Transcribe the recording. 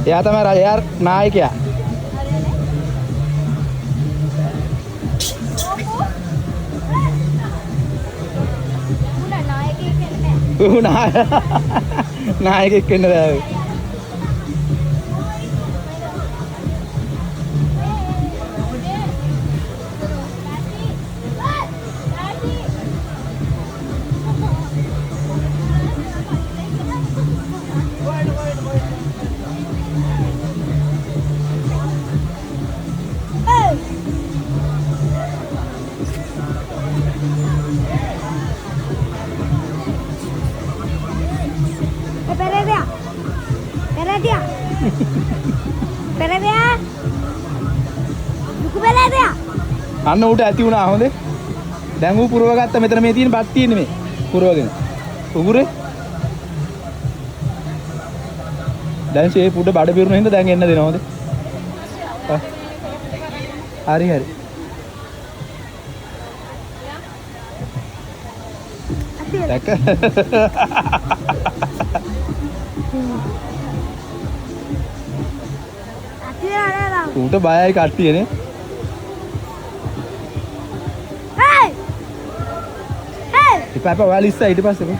එයා තමයි රජයා නායකයා. නායකයෙක් වෙන්න බෑ. අන්න උට ඇති වුණා හොඳේ. දැන් ඌ පුරව ගත්ත මෙතන මේ තියෙන බත් තියෙන්නේ මේ. පුරවගෙන. උගුරේ. දැන් ෂේප් උඩ බඩ පිරුණ හින්දා දැන් එන්න දෙනවා හොඳේ. හරි හරි. දැක්ක. ඌට බයයි කට්ටියනේ. ඉපා ඔයාලා ඉස්සා ඊට පස්සේ